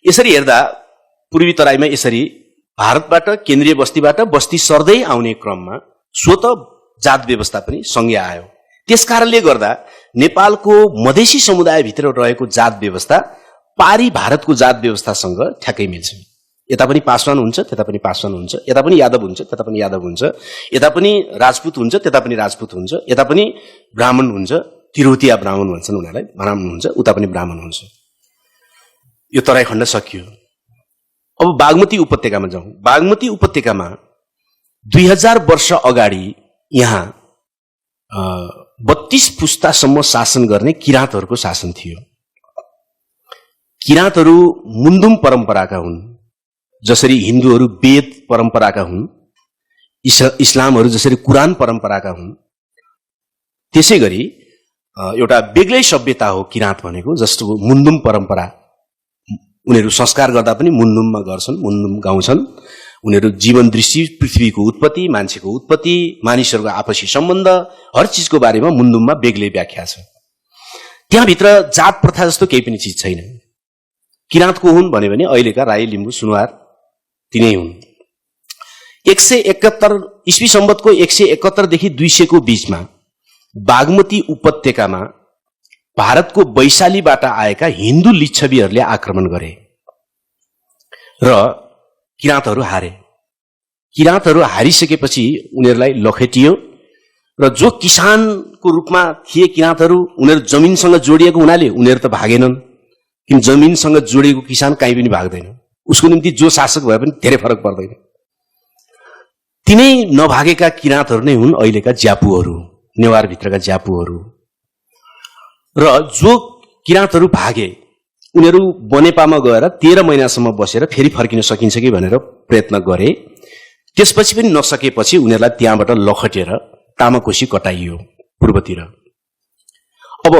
यसरी हेर्दा पूर्वी तराईमा यसरी भारतबाट केन्द्रीय बस्तीबाट बस्ती सर्दै आउने क्रममा स्वत जात व्यवस्था पनि सँगै आयो। त्यसकारणले गर्दा नेपालको मधेसी समुदायभित्र रहेको जात व्यवस्था पारी भारतको जात व्यवस्थासँग ठ्याक्कै मिल्छ। यता पनि पासवान हुन्छ, त्यता पनि पासवान हुन्छ, यता पनि यादव हुन्छ, त्यता पनि यादव हुन्छ, यता पनि राजपूत हुन्छ, त्यता पनि राजपूत हुन्छ, यता पनि ब्राह्मण हुन्छ, तिरहुतिया ब्राह्मण भन्छन् उनीहरूलाई, ब्राह्मण हुन्छ, उता पनि ब्राह्मण हुन्छ। यो तराई खण्ड सकियो। अब बागमती उपत्यकामा जाउँ। बागमती उपत्यकामा 2000 वर्ष अगाडि यहाँ 32 पुस्तासम्म शासन गर्ने किराँतहरूको शासन थियो। किराँतहरू मुन्दुम परम्पराका हुन्, जसरी हिन्दूहरू वेद परम्पराका हुन्, इस्लामहरू जसरी कुरान परम्पराका हुन्। त्यसै गरी एउटा बेग्लै सभ्यता हो किराँत भनेको, जस्तो मुन्दुम परम्परा। उनीहरू संस्कार गर्दा पनि मुन्दुममा गर्छन्, मुन्दुम गाउँछन्। उनीहरू जीवन दृष्टि, पृथ्वीको उत्पत्ति, मान्छेको उत्पत्ति, मानिसहरूको आपसी सम्बन्ध, हर चिजको बारेमा मुन्दुममा बेग्लै व्याख्या छ। त्यहाँभित्र जात प्रथा जस्तो केही पनि चिज छैन। किराँतको हुन् भन्यो भने अहिलेका राई, लिम्बू, सुनुवार तिनै हुन्। 171 ईस्वी सम्बतको 171 देखि 200 को बीचमा बागमती उपत्यकामा भारतको वैशालीबाट आएका हिन्दू लिच्छवीहरूले आक्रमण गरे र किराँतहरू हारे। किराँतहरू हारिसकेपछि उनीहरूलाई लखेटियो र जो किसानको रूपमा थिए किराँतहरू, उनीहरू जमिनसँग जोडिएको हुनाले उनीहरू त भागेनन्। किन जमिनसँग जोडिएको किसान कहीँ पनि भाग्दैन, उसको निम्ति जो शासक भए पनि धेरै फरक पर्दैन। तिनै नभागेका किराँतहरू नै हुन् अहिलेका ज्यापुहरू, नेवारभित्रका ज्यापुहरू। र जो किराँतहरू भागे उनीहरू बनेपामा गएर 13 महिनासम्म बसेर फेरि फर्किन सकिन्छ कि भनेर प्रयत्न गरे। त्यसपछि पनि नसकेपछि उनीहरूलाई त्यहाँबाट लखटेर तामाकोशी कटाइयो पूर्वतिर। अब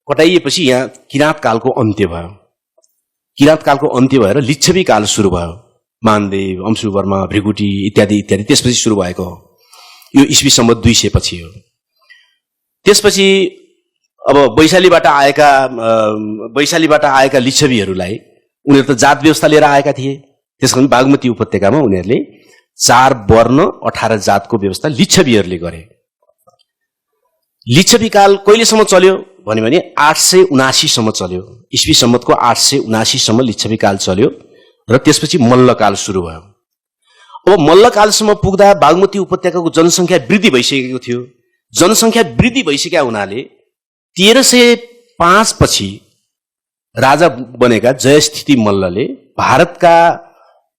कटाइएपछि यहाँ किराँत कालको अन्त्य भयो। किराँत कालको अन्त्य भएर लिच्छवी काल सुरु भयो। मानदेव, अंशुवर्मा, भृगुटी इत्यादि इत्यादि त्यसपछि सुरु भएको हो। यो ईस्वी सम्बत 200 पछि हो। त्यसपछि अब वैशालीबाट आएका लिच्छवीहरूलाई उनीहरू त जात व्यवस्था लिएर आएका थिए। त्यसकारण बागमती उपत्यकामा उनीहरूले 4 वर्ण 18 जातको व्यवस्था लिच्छवीहरूले गरे। लिच्छवी काल कहिलेसम्म चल्यो भन्यो भने 879 सम्म चल्यो। ईस्वी सम्बतको 879 सम्म लिच्छवी काल चल्यो र त्यसपछि मल्लकाल सुरु भयो। अब मल्लकालसम्म पुग्दा बागमती उपत्यकाको जनसङ्ख्या वृद्धि भइसकेको थियो। जनसङ्ख्या वृद्धि भइसकेका हुनाले 1305 पछि राजा बनेका जयस्थिति मल्लले भारतका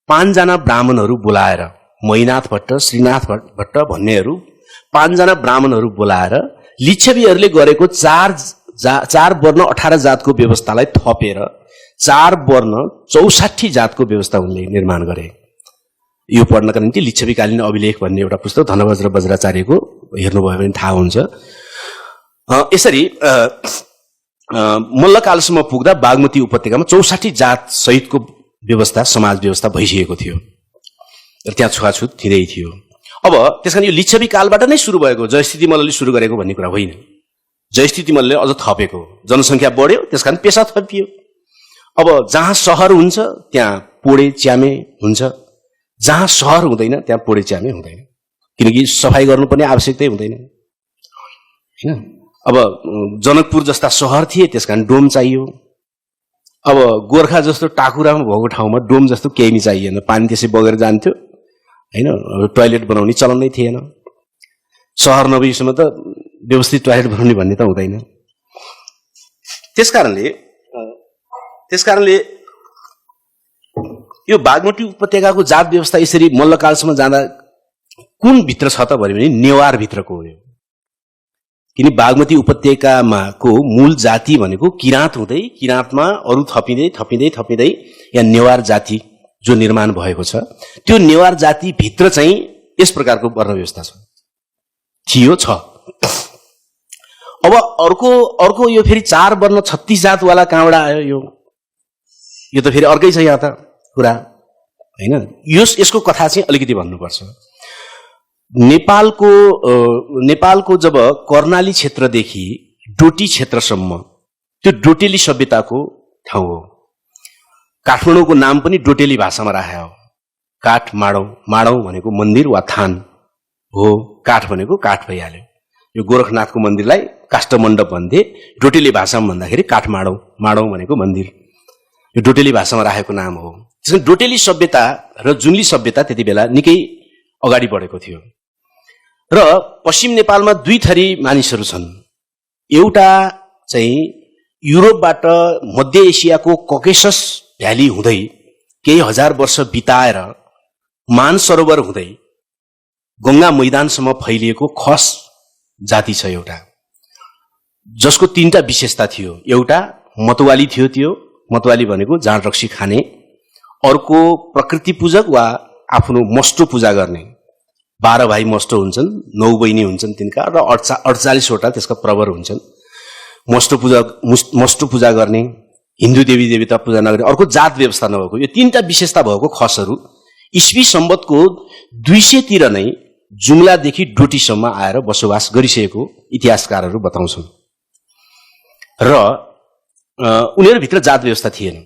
5 जना ब्राह्मणहरू बोलाएर, मैनाथ भट्ट, श्रीनाथ भट्ट भन्नेहरू 5 जना ब्राह्मणहरू बोलाएर लिच्छवीहरूले गरेको 4 वर्ण 18 जातको व्यवस्थालाई थपेर 4 वर्ण 64 जातको व्यवस्था उनले निर्माण गरे। यो पढ्नका निम्ति लिच्छवीकालीन अभिलेख भन्ने एउटा पुस्तक धनवज्र वज्राचार्यको हेर्नुभयो भने थाहा हुन्छ। यसरी मल्लकालसम्म पुग्दा बागमती उपत्यकामा 64 जात सहितको व्यवस्था, समाज व्यवस्था भइसकेको थियो र त्यहाँ छुवाछुत थिँदै थियो। अब त्यसकारण यो लिच्छवी कालबाट नै सुरु भएको, जयस्थिति मल्लले सुरु गरेको भन्ने कुरा होइन। जयस्थिति मल्लले अझ थपेको, जनसङ्ख्या बढ्यो त्यसकारण पेसा थपियो। अब जहाँ सहर हुन्छ त्यहाँ पोडे च्यामे हुन्छ, जहाँ सहर हुँदैन त्यहाँ पोडे च्यामे हुँदैन, किनकि सफाई गर्नुपर्ने आवश्यकतै हुँदैन हैन। अब जनकपुर जस्ता सहर थिए त्यसकारण डोम चाहियो। अब गोर्खा जस्तो टाकुरामा भएको ठाउँमा डोम जस्तो केही नि चाहिएन, पानी त्यसै बगेर जान्थ्यो हैन। टोयलेट बनाउने चलन नै थिएन। सहर नभएसम्म त व्यवस्थित टोयलेट बनाउने भन्ने त हुँदैन। त्यसकारणले यो बागमती उपत्यकाको जात व्यवस्था यसरी मल्लकालसम्म जाँदा कुन भित्र छ त भन्यो भने नेवार भित्रको हो। किन बागमती उपत्यकामाको मूल जाति भनेको किराँत हुँदै किराँतमा अरू थपिँदै यहाँ नेवार जाति जो निर्माण भएको छ, त्यो नेवार जाति भित्र चाहिँ यस प्रकारको वर्ण व्यवस्था छ। अब अर्को यो फेरि 4 वर्ण 36 जात वाला कहाँबाट आयो? यो त फेरि अर्कै छ यहाँ त कुरा हैन। यसको कथा चाहिँ अलिकति भन्नुपर्छ। नेपालको जब कर्णाली क्षेत्रदेखि डोटी क्षेत्रसम्म त्यो डोटेली सभ्यताको ठाउँ हो। काठमाडौँको नाम पनि डोटेली भाषामा राखेको हो। काठमाडौँ, माडौँ भनेको मन्दिर वा थान हो, काठ भनेको काठ भइहाल्यो। यो गोरखनाथको मन्दिरलाई काष्ठमण्डप भन्थे, डोटेली भाषामा भन्दाखेरि काठमाडौँ, माडौँ भनेको मन्दिर। यो डोटेली भाषामा राखेको नाम हो। त्यसैले डोटेली सभ्यता र जुन्ली सभ्यता त्यति बेला निकै अगाडि बढेको थियो। र पश्चिम नेपालमा दुई थरी मानिसहरू छन्। एउटा चाहिँ युरोपबाट मध्य एसियाको ककेसस भ्याली हुँदै केही हजार वर्ष बिताएर मानसरोवर हुँदै गंगा मैदानसम्म फैलिएको खस जाति छ एउटा, जसको तीनटा विशेषता थियो। एउटा मतवाली थियो, त्यो मतवाली भनेको जाँड रक्सी खाने, अर्को प्रकृति पूजक वा आफ्नो मष्टो पूजा गर्ने, 12 भाइ मष्टो हुन्छन्, 9 बहिनी हुन्छन् तिनका, र 48वटा त्यसका प्रवर हुन्छन्। मष्टो पूजा गर्ने, हिन्दू देवी देवता पूजा नगर्ने, अर्को जात व्यवस्था नभएको, यो तीनटा विशेषता भएको खसहरू ईस्वी सम्वतको 200 तिर नै जुम्लादेखि डोटीसम्म आएर बसोबास गरिसकेको इतिहासकारहरू बताउँछन्। र उनीहरूभित्र जात व्यवस्था थिएन।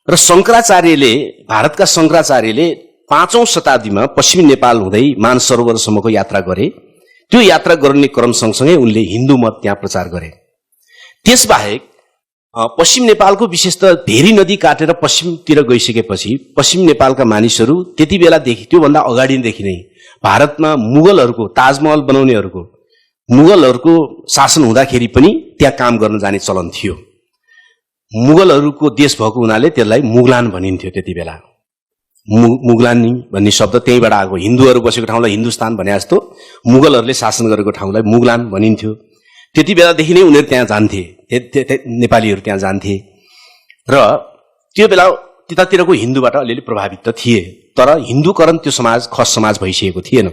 र शंकराचार्यले, भारतका शंकराचार्यले 5औं शताब्दीमा पश्चिमी नेपाल हुँदै मानसरोवरसम्मको यात्रा गरे। त्यो यात्रा गर्ने क्रम सँगसँगै उनले हिन्दू मत त्यहाँ प्रचार गरे। त्यसबाहेक पश्चिम नेपालको विशेष त भेरी नदी काटेर पश्चिमतिर गइसकेपछि पश्चिम नेपालका मानिसहरू त्यति बेलादेखि, त्योभन्दा अगाडिदेखि नै भारतमा मुगलहरूको, ताजमहल बनाउनेहरूको, मुगलहरूको शासन हुँदाखेरि पनि त्यहाँ काम गर्न जाने चलन थियो। मुगलहरूको देश भएको हुनाले त्यसलाई मुगलान भनिन्थ्यो त्यति बेला। मुगलानी भन्ने शब्द त्यहीँबाट आएको। हिन्दूहरू बसेको ठाउँलाई हिन्दुस्तान भने जस्तो मुगलहरूले शासन गरेको ठाउँलाई मुगलान भनिन्थ्यो। त्यति बेलादेखि नै उनीहरू त्यहाँ जान्थे, नेपालीहरू त्यहाँ जान्थे। र त्यो बेला त्यतातिरको हिन्दूबाट अलिअलि प्रभावित त थिए, तर हिन्दूकरण त्यो समाज खस समाज भइसकेको थिएन।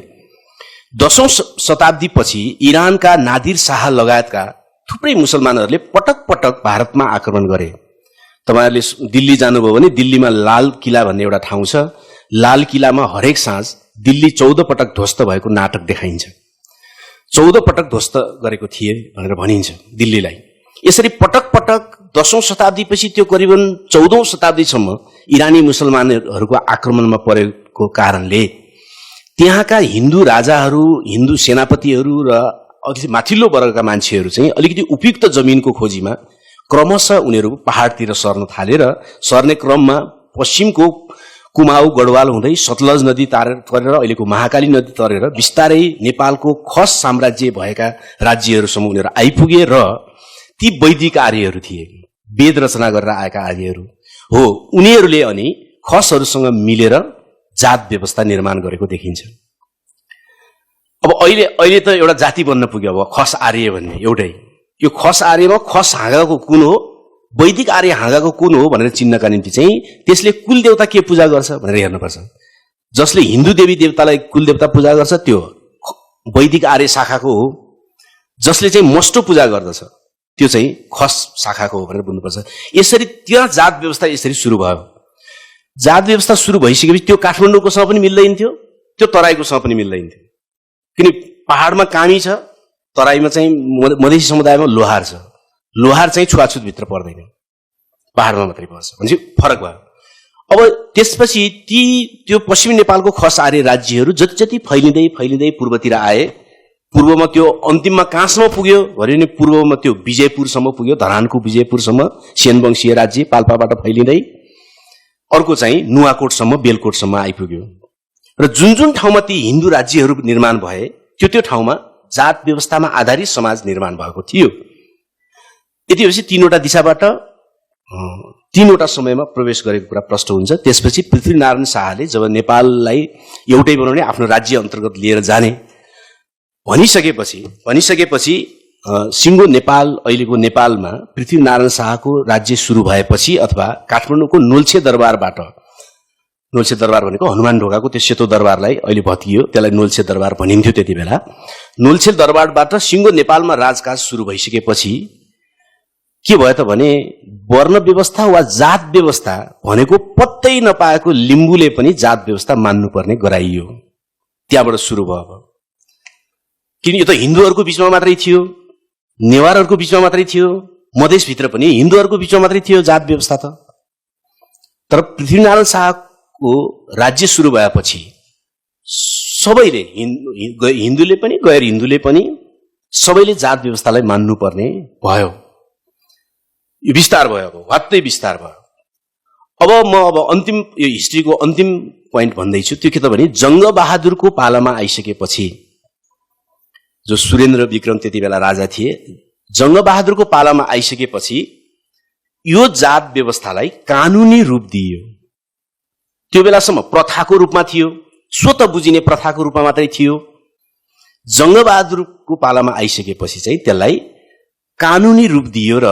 10औं शताब्दीपछि इरानका नादिर शाह लगायतका थुप्रै मुसलमानहरूले पटक पटक भारतमा आक्रमण गरे। तपाईहरुले दिल्ली जानुभयो भने दिल्लीमा लाल किला भन्ने एउटा ठाउँ छ। लाल किलामा हरेक साँझ दिल्ली 14 पटक ध्वस्त भएको नाटक देखाइन्छ। 14 पटक ध्वस्त गरेको थिए भनेर भनिन्छ दिल्लीलाई। यसरी पटक पटक 10औं शताब्दीपछि त्यो करिबन 14औं शताब्दीसम्म इरानी मुसलमानहरूको आक्रमणमा परेको कारणले त्यहाँका हिन्दू राजाहरू, हिन्दू सेनापतिहरू र माथिल्लो वर्गका मान्छेहरू चाहिँ अलिकति उपयुक्त जमिनको खोजीमा क्रमशः उनीहरू पहाडतिर सर्न थाले र सर्ने क्रममा पश्चिमको कुमाऊ गढवाल हुँदै सतलज नदी तरेर अहिलेको महाकाली नदी तरेर बिस्तारै नेपालको खस साम्राज्य भएका राज्यहरूसम्म उनीहरू आइपुगे र ती वैदिक आर्यहरू थिए, वेद रचना गरेर आएका आर्यहरू हो। उनीहरूले अनि खसहरूसँग मिलेर जात व्यवस्था निर्माण गरेको देखिन्छ। अब अहिले त एउटा जाति बन्न पुग्यो। अब खस आर्य भन्ने एउटै, यो खस आर्यमा खस हाँगाको कुन हो, वैदिक आर्य हाँगाको कुन हो भनेर चिन्नका निम्ति चाहिँ त्यसले कुल देवता के पूजा गर्छ भनेर हेर्नुपर्छ। जसले हिन्दू देवी देवतालाई कुल देवता पूजा गर्छ त्यो वैदिक आर्य शाखाको हो। जसले चाहिँ मष्टो पूजा गर्दछ त्यो चाहिँ खस शाखाको हो भनेर बुझ्नुपर्छ। यसरी त्यहाँ जात व्यवस्था यसरी सुरु भयो। जात व्यवस्था सुरु भइसकेपछि त्यो काठमाडौँकोसँग पनि मिल्दैन थियो, त्यो तराईकोसँग पनि मिल्दैन थियो। किन पहाडमा कामी छ, तराईमा चाहिँ मधेसी समुदायमा लोहार छ। लोहार चाहिँ छुवाछुत भित्र पर्दैन, पहाडमा मात्रै पर्छ भनेपछि फरक भयो। अब त्यसपछि त्यो पश्चिमी नेपालको खस आर्य राज्यहरू जति जति फैलिँदै फैलिँदै पूर्वतिर आए, पूर्वमा त्यो अन्तिममा कहाँसम्म पुग्यो भने पूर्वमा त्यो विजयपुरसम्म पुग्यो, धरानको विजयपुरसम्म सेनवंशीय राज्य पाल्पाबाट फैलिँदै अर्को चाहिँ नुवाकोटसम्म बेलकोटसम्म आइपुग्यो। र जुन जुन ठाउँमा ती हिन्दू राज्यहरू निर्माण भए त्यो ठाउँमा जात व्यवस्थामा आधारित समाज निर्माण भएको थियो। यति भएपछि तीनवटा दिशाबाट तीनवटा समयमा प्रवेश गरेको कुरा प्रष्ट हुन्छ। त्यसपछि पृथ्वीनारायण शाहले जब नेपाललाई एउटै बनाउने, आफ्नो राज्य अन्तर्गत लिएर जाने भनिसकेपछि सिङ्गो नेपाल, अहिलेको नेपालमा पृथ्वीनारायण शाहको राज्य सुरु भएपछि अथवा काठमाडौँको नोल्छे दरबारबाट, नोल्छे दरबार भनेको हनुमान ढोकाको त्यो सेतो दरबारलाई अहिले भत्कियो, त्यसलाई नोल्छे दरबार भनिन्थ्यो त्यति बेला। नोल्छे दरबारबाट सिङ्गो नेपालमा राजकाज सुरु भइसकेपछि के भयो त भने वर्ण व्यवस्था वा जात व्यवस्था भनेको पत्तै नपाएको लिम्बूले पनि जात व्यवस्था मान्नुपर्ने गराइयो। त्यहाँबाट सुरु भयो। किन यो त हिन्दूहरूको बीचमा मात्रै थियो, नेवारहरूको बीचमा मात्रै थियो, मधेसभित्र पनि हिन्दूहरूको बीचमा मात्रै थियो जात व्यवस्था त। तर पृथ्वीनारायण शाहको राज्य सुरु भएपछि सबैले हिन्दूले पनि गैर हिन्दूले पनि सबैले जात व्यवस्थालाई मान्नुपर्ने भयो। यो विस्तार भयो, वात्तै विस्तार भयो। अब अन्तिम यो हिस्ट्रीको अन्तिम पोइन्ट भन्दैछु। त्यो के त भने जङ्गबहादुरको पालामा आइसकेपछि, जो सुरेन्द्र विक्रम त्यति बेला राजा थिए, जङ्गबहादुरको पालामा आइसकेपछि यो जात व्यवस्थालाई कानुनी रूप दिइयो। त्यो बेलासम्म प्रथाको रूपमा थियो, स्वत बुझिने प्रथाको रूपमा मात्रै थियो। जङ्गबहादुरको पालामा आइसकेपछि चाहिँ त्यसलाई कानुनी रूप दियो। र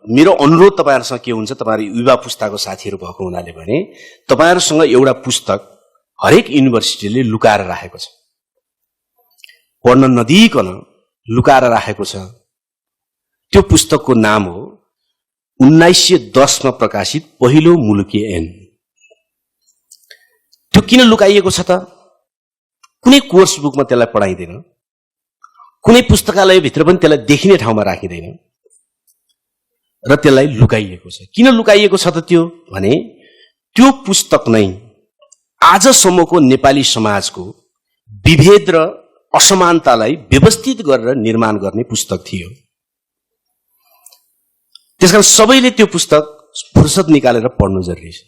मेरो अनुरोध तपाईहरुसँग के हुन्छ, तपाईहरु युवा पुस्ताको साथीहरु भएको हुनाले भने तपाईहरुसँग एउटा पुस्तक हरेक युनिभर्सिटीले लुकाएर राखेको छ, पढ्न नदिइकन लुकाएर राखेको छ। त्यो पुस्तकको नाम हो 1910 मा प्रकाशित पहिलो मुलुकी ऐन। त्यो किन लुकाइएको छ त? कुनै कोर्स बुकमा त्यसलाई पढाइदैन, कुनै पुस्तकालय भित्र पनि त्यसलाई देखिने ठाउँमा राखिदैन र त्यसलाई लुकाइएको छ। किन लुकाइएको छ त त्यो भने त्यो पुस्तक नै आजसम्मको नेपाली समाजको विभेद र असमानतालाई व्यवस्थित गरेर निर्माण गर्ने पुस्तक थियो। त्यसकारण सबैले त्यो पुस्तक फुर्सद निकालेर पढ्नु जरुरी छ।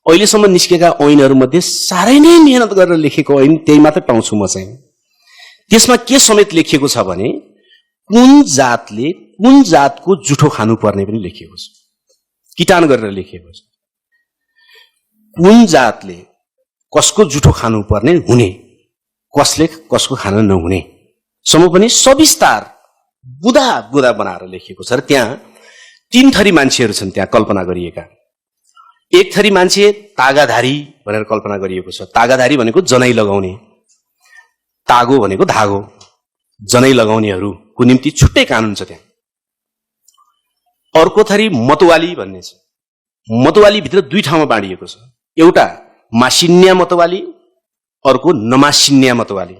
अहिलेसम्म निस्केका ऐनहरुमध्ये साह्रै नै मेहनत गरेर लेखेको ऐन त्यही मात्र पाउँछु म चाहिँ। त्यसमा के समेत लेखिएको छ भने कुन जातले कुन जातको जुठो खानुपर्ने पनि लेखिएको छ, किटान गरेर लेखिएको छ। कुन जातले कसको जुठो खानुपर्ने हुने, कसले कसको खान नहुने सम्म पनि सविस्तार बुदा बुदा बनाएर लेखिएको छ। र त्यहाँ तीन थरी मान्छेहरू छन् त्यहाँ कल्पना गरिएका। एक थरी मान्छे तागाधारी भनेर कल्पना गरिएको छ। तागाधारी भनेको जनै लगाउने, तागो भनेको धागो, जनै लगाउनेहरूको निम्ति छुट्टै कानुन छ त्यहाँ। अर्को थरी मतवाली भन्ने छ। मतवाली भित्र दुई ठाउँमा बाँडिएको छ, एउटा मासिन्या मतवाली, अर्को नमासिन्या मतवाली।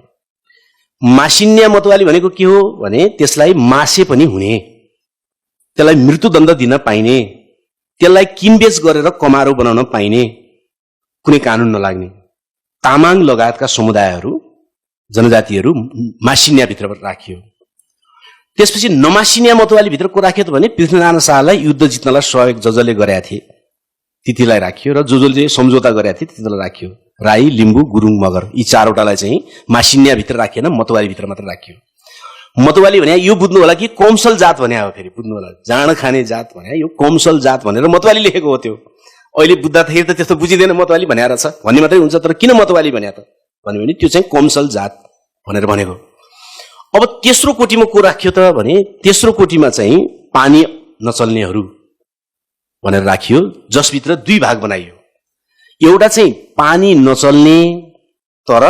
मासिन्या मतवाली भनेको के हो भने त्यसलाई मासे पनि हुने, त्यसलाई मृत्युदण्ड दिन पाइने, त्यसलाई किनबेच गरेर कमारो बनाउन पाइने, कुनै कानुन नलाग्ने। तामाङ लगायतका समुदायहरू जनजातिहरू मासिन्या भित्र राखियो। त्यसपछि नमासिन्या मतवाली भित्र को राखियो त भने पृथ्वीनारायण शाहलाई युद्ध जित्नलाई सहयोग जसले गरेका थिए त्यतिलाई राखियो, र जसले सम्झौता गरेका थिए त्यतिलाई राखियो। राई, लिम्बू, गुरुङ, मगर यी चारवटालाई चाहिँ मासिन्या भित्र राखिएन, मतवाली भित्र मात्र राखियो। मतवाली भने यो बुझ्नु होला कि कौमसल जात भने हो, फेरि बुझ्नु होला जाँड खाने जात भने यो कौमसल जात भनेर मतवाली लेखेको हो। त्यो अहिले बुझ्दाखेरि त त्यस्तो बुझिँदैन मतवाली भनेर छ भन्ने मात्रै हुन्छ। तर किन मतवाली भने त भन्यो भने त्यो चाहिँ कौमसल जात भनेर भनेको। अब तेस्रो कोटीमा को राखियो त भने तेस्रो कोटीमा चाहिँ पानी नचल्नेहरू भनेर राखियो, जसभित्र दुई भाग बनाइयो। एउटा चाहिँ पानी नचल्ने तर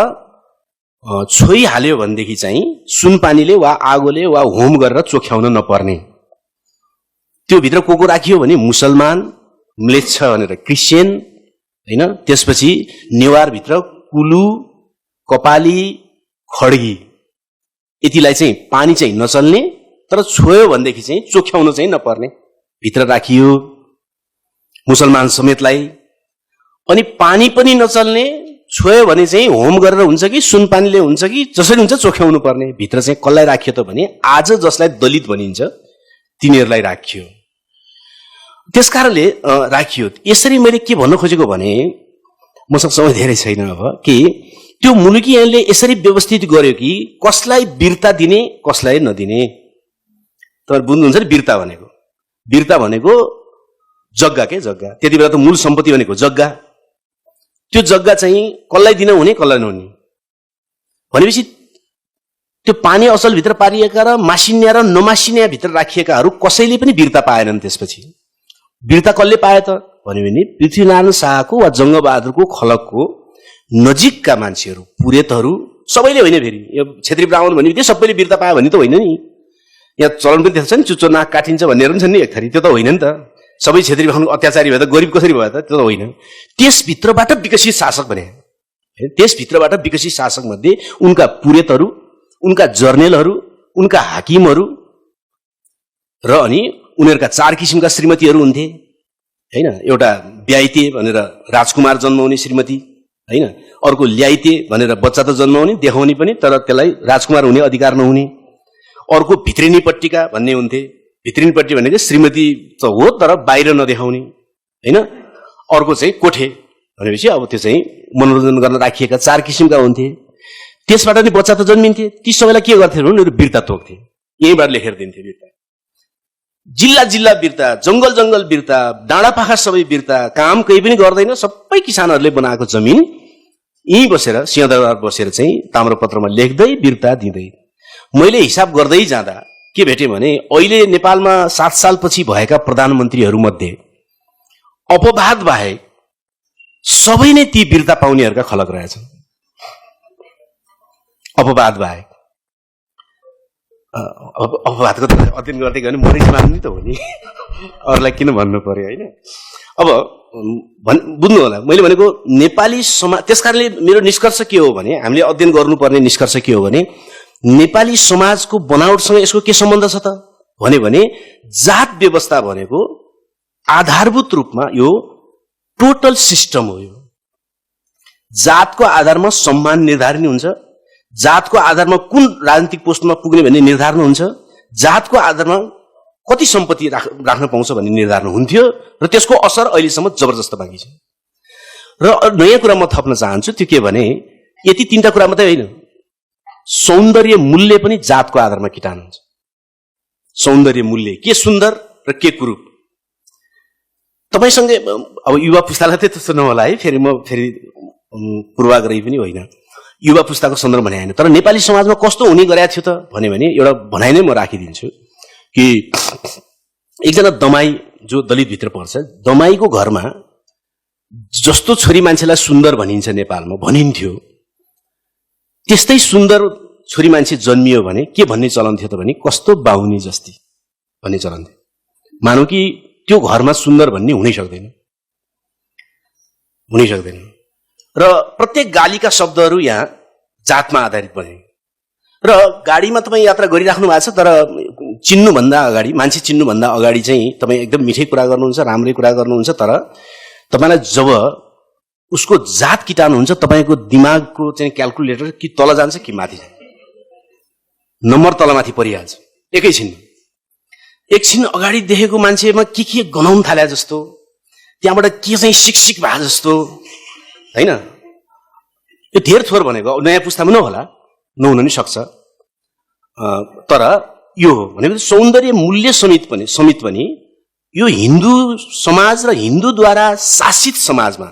छोइहाल्यो भनेदेखि चाहिँ सुनपानीले वा आगोले वा होम गरेर चोख्याउन नपर्ने, त्यो भित्र को राखियो भने मुसलमान, म्लेच्छ भनेर क्रिस्चियन हैन। त्यसपछि नेवार भित्र कुलु, कपाली, खड्गी, यतिलाई चाहिँ पानी चाहिँ नचल्ने तर छोयो भनेदेखि चाहिँ चोख्याउन चाहिँ नपर्ने भित्र राखियो, मुसलमान समेतलाई। अनि पानी पनि नचल्ने, छोयो भने चाहिँ होम गरेर हुन्छ कि सुनपानीले हुन्छ कि जसरी हुन्छ चोख्याउनु पर्ने भित्र चाहिँ कसलाई राखियो त भने आज जसलाई दलित भनिन्छ तिनीहरूलाई राखियो। त्यसकारणले राखियो। यसरी मैले के भन्न खोजेको भने मसँग समय धेरै छैन अब, कि त्यो मुलुकी ऐनले यसरी व्यवस्थित गर्यो कि कसलाई वीरता दिने कसलाई नदिने। तपाईहरु बुझ्नुहुन्छ नि वीरता भनेको? वीरता भनेको जग्गा के जग्गा, त्यति बेला त मूल सम्पत्ति भनेको जग्गा। त्यो जग्गा चाहिँ कसलाई दिन हुने कसलाई नहुने भनेपछि त्यो पानी असल भित्र पारिएका र मासिन्या र नमासिन्या भित्र राखिएकाहरू कसैले पनि वीरता पाएनन्। त्यसपछि वीरता कसले पाए त भने पृथ्वीनारायण शाहको वा जङ्गबहादुरको खलकको नजिकका मान्छेहरू, पुरेतहरू, सबैले होइन। फेरि यो क्षेत्री ब्राह्मण भन्ने बित्तिकै सबैले वीरता पायो भन्ने त होइन नि। यहाँ चलन पनि त्यस्तो छ नि, चुच्चो नाक काटिन्छ भन्नेहरू पनि छन् नि एक थरी, त्यो त होइन नि त। सबै क्षेत्री ब्राह्मण अत्याचारी भए त गरिब कसरी भयो त? त्यो त होइन। त्यसभित्रबाट विकसित शासक बने। त्यसभित्रबाट विकसित शासक मध्ये उनका पुरेतहरू, उनका जर्नेलहरू, उनका हाकिमहरू र अनि उनीहरूका चार किसिमका श्रीमतीहरू हुन्थे हैन, एउटा ब्याइते भनेर राजकुमार जन्माउने श्रीमती हैन, अर्को ल्याइते भनेर बच्चा त जन्माउने देखाउने पनि तर त्यसलाई राजकुमार हुने अधिकार नहुने, अर्को भित्रिनी पट्टिका भन्ने हुन्थे, भित्रिनी पट्टी भनेको श्रीमती त हो तर बाहिर नदेखाउने हैन, अर्को चाहिँ कोठे भनेपछि अब त्यो चाहिँ मनोरञ्जन गर्न राखिएका 4 किसिमका हुन्थे। त्यसबाट नि बच्चा त जन्मिन्थे। ती सबैलाई के गर्थे भने वीरता तोक्थे, यहीँबाट लेखेर दिन्थे वीरता, जिल्ला जिल्ला वीरता, जंगल जंगल वीरता, डाँडा पाखा सबै वीरता, काम केही पनि गर्दैन, सबै किसानहरूले बनाएको जमिन यहीँ बसेर सिंहदरबार बसेर चाहिँ ताम्रपत्रमा लेख्दै वीरता दिँदै। मैले हिसाब गर्दै जाँदा के भेटेँ भने अहिले नेपालमा 7 सालपछि भएका प्रधानमन्त्रीहरू मध्ये अपवाद बाहेक सबै नै ती वीरता पाउनेहरूका खलक रहेछन्, अपवाद बाहेक। अपवादको अध्ययन गर्दै गयो भने मरिच मान्ने त हो नि, अरूलाई किन भन्नु पर्यो हैन। अब बुझ्नु होला मैले भनेको नेपाली समाज। त्यसकारणले मेरो निष्कर्ष के हो भने, हामीले अध्ययन गर्नुपर्ने निष्कर्ष के हो भने, नेपाली समाजको बनावटसँग यसको के सम्बन्ध छ त भने जात व्यवस्था भनेको आधारभूत रूपमा यो टोटल सिस्टम हो। यो जातको आधारमा सम्मान निर्धारण हुन्छ, जातको आधारमा कुन राजनीतिक पोस्टमा पुग्ने भन्ने निर्धारण हुन्छ, जातको आधारमा कति सम्पत्ति राख्न पाउँछ भन्ने निर्धारण हुन्थ्यो र त्यसको असर अहिलेसम्म जबरजस्त बाँकी छ। र नयाँ कुरा म थप्न चाहन्छु, त्यो के भने यति 3टा कुरा मात्रै होइन, सौन्दर्य मूल्य पनि जातको आधारमा किटान हुन्छ। सौन्दर्य मूल्य के सुन्दर र के कुरूप। तपाईसँगै अब युवा पुस्तालाई त्यस्तो नहोला है, फेरि म पूर्वाग्रही पनि होइन, युवा पुस्ताको सन्दर्भ भने होइन, तर नेपाली समाजमा कस्तो हुने गरेको थियो त भने एउटा भनाइ नै म राखिदिन्छु कि एकजना दमाई जो दलित भित्र पर्छ, दमाईको घरमा जस्तो छोरी मान्छेलाई सुन्दर भनिन्छ नेपालमा भनिन्थ्यो, त्यस्तै सुन्दर छोरी मान्छे जन्मियो भने के भन्ने चलन थियो त भने कस्तो बाहुनी जस्ती भन्ने चलन थियो। मानौ कि त्यो घरमा सुन्दर भन्ने हुनै सक्दैन। र प्रत्येक गालीका शब्दहरू यहाँ जातमा आधारित बने। र गाडीमा तपाईँ यात्रा गरिराख्नु भएको छ, तर चिन्नुभन्दा अगाडि, मान्छे चिन्नुभन्दा अगाडि चाहिँ तपाईँ एकदम मिठै कुरा गर्नुहुन्छ, राम्रै कुरा गर्नुहुन्छ, तर तपाईँलाई जब उसको जात किटाउनुहुन्छ तपाईँको दिमागको चाहिँ क्याल्कुलेटर कि तल जान्छ कि माथि जान्छ, नम्बर तलमाथि परिहाल्छ एकछिन अगाडि देखेको मान्छेमा के गनाउन थाले जस्तो, त्यहाँबाट के चाहिँ सिक भए जस्तो हैन। यो धेर थोर भनेको नयाँ पुस्तामा नहोला, नहुन नि सक्छ, तर यो हो भनेको सौन्दर्य मूल्य समेत पनि यो हिन्दू समाज र हिन्दूद्वारा शासित समाजमा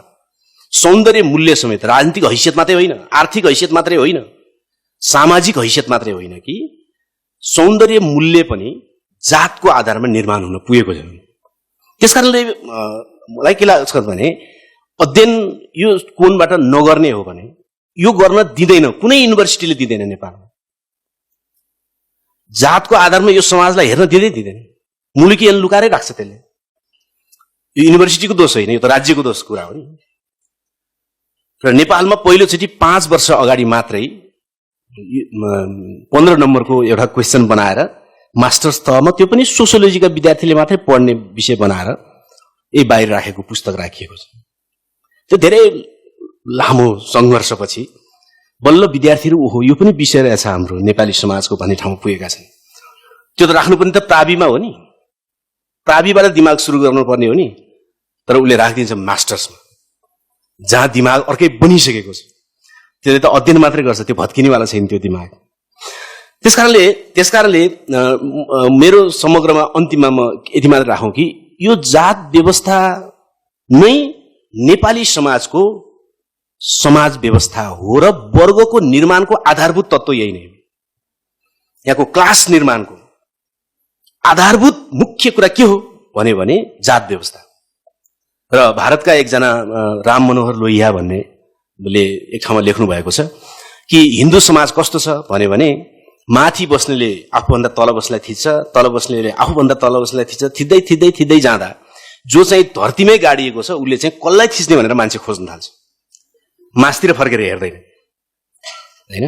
सौन्दर्य मूल्य समेत राजनीतिक हैसियत मात्रै होइन, आर्थिक हैसियत मात्रै होइन, सामाजिक हैसियत मात्रै होइन कि सौन्दर्य मूल्य पनि जातको आधारमा निर्माण हुन पुगेको छ। त्यसकारणले मलाई के लाग्छ भने अध्ययन यो कोणबाट नगर्ने हो भने यो गर्न दिँदैन, कुनै युनिभर्सिटीले दिँदैन नेपालमा। जातको आधारमा यो समाजलाई हेर्न दिँदैन, मुलुकी ऐन लुकाएरै राख्छ त्यसले। यो युनिभर्सिटीको दोष होइन, यो त राज्यको दोष कुरा हो नि। र नेपालमा पहिलोचोटि 5 वर्ष अगाडि मात्रै 15 नम्बरको एउटा क्वेसन बनाएर मास्टर्स तहमा, त्यो पनि सोसियोलोजीका विद्यार्थीले मात्रै पढ्ने विषय बनाएर बाहिर राखेको पुस्तक राखिएको छ। त्यो धेरै लामो सङ्घर्षपछि बल्ल विद्यार्थीहरू ओहो यो पनि विषय रहेछ हाम्रो नेपाली समाजको भन्ने ठाउँमा पुगेका छन्। त्यो त राख्नु पनि त प्राविमा हो नि, प्राविबाट दिमाग सुरु गर्नुपर्ने हो नि, तर उसले राखिदिन्छ मास्टर्समा जहाँ दिमाग अर्कै बनिसकेको छ। त्यसले त अध्ययन मात्रै गर्छ, त्यो भत्किनेवाला छैन त्यो दिमाग। त्यसकारणले मेरो समग्रमा अन्तिममा म यति मात्र राखौँ कि यो जात व्यवस्था नै नेपाली समाजको समाज व्यवस्था हो र वर्गको निर्माणको आधारभूत तत्त्व यही नै हो। यहाँको क्लास निर्माणको आधारभूत मुख्य कुरा के हो भने जात व्यवस्था। र भारतका एकजना राम मनोहर लोहिया भन्नेले एक ठाउँमा लेख्नु भएको छ कि हिन्दू समाज कस्तो छ भने माथि बस्नेले आफूभन्दा तल बस्नेलाई थिच्छ, तल बस्नेले आफूभन्दा तल बस्नेलाई थिच्छ, थिच्दै जाँदा जो चाहिँ धरतीमै गाडिएको छ उसले चाहिँ कसलाई थिच्ने भनेर मान्छे खोज्न थाल्छ, मासतिर फर्केर हेर्दैन हैन।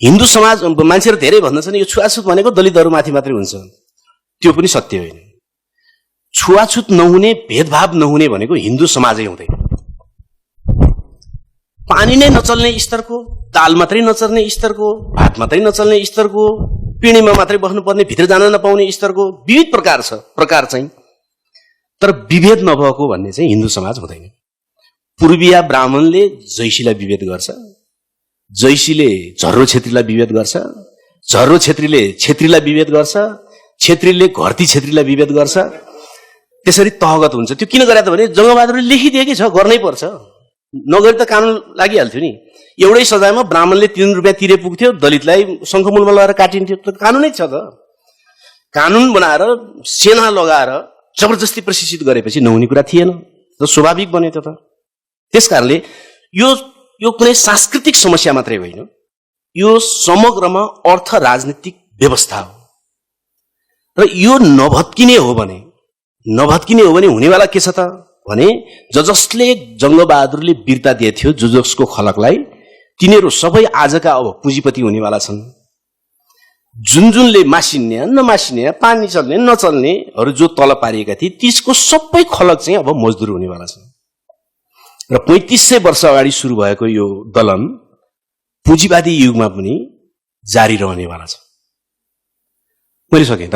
हिन्दू समाज मान्छेहरू धेरै भन्दछन् यो छुवाछुत भनेको दलितहरू माथि मात्रै हुन्छ, त्यो पनि सत्य होइन। छुवाछुत नहुने, भेदभाव नहुने भनेको हिन्दू समाजै हुँदैन। पानी नै नचल्ने स्तरको, दाल मात्रै नचल्ने स्तरको, भात मात्रै नचल्ने स्तरको, पिँढीमा मात्रै बस्नुपर्ने, भित्र जान नपाउने स्तरको विविध प्रकार चाहिँ, तर विभेद नभएको भन्ने चाहिँ हिन्दू समाज हुँदैन। पूर्वीय ब्राह्मणले जैसीलाई विभेद गर्छ, जैसीले झर्रो छेत्रीलाई विभेद गर्छ, झर्रो छेत्रीले छेत्रीलाई विभेद गर्छ, छेत्रीले घरती छेत्रीलाई विभेद गर्छ। त्यसरी तहगत हुन्छ। त्यो किन गरे त भने जङ्गबहादुरले लेखिदिएकै छ, गर्नै पर्छ, नगरी त कानुन लागिहाल्थ्यो नि। एउटै सजायमा ब्राह्मणले 3 रुपियाँ तिरे पुग्थ्यो, दलितलाई शङ्खमूलमा लगाएर काटिन्थ्यो। त कानुनै छ त। कानुन बनाएर सेना लगाएर जबरजस्ती प्रशिक्षित गरेपछि नहुने कुरा थिएन, त स्वाभाविक बन्यो त। त्यसकारणले यो कुनै सांस्कृतिक समस्या मात्रै होइन, यो समग्रमा अर्थ राजनीतिक व्यवस्था हो। र यो नभत्किने हो भने हुनेवाला के छ त भने जसले जङ्गबहादुरले वीरता दिएको थियो जसको खलकलाई, तिनीहरू सबै आजका अब पुँजीपति हुनेवाला छन्। जुनले मासिन्ने नमासिने, पानी चल्ने नचल्नेहरू जो तल पारिएका थिए, त्यसको सबै खलक चाहिँ अब मजदुर हुनेवाला छन्। र 3500 वर्ष अगाडि सुरु भएको यो दलन पुँजीवादी युगमा पनि जारी रहनेवाला छ। मैले सकेँ।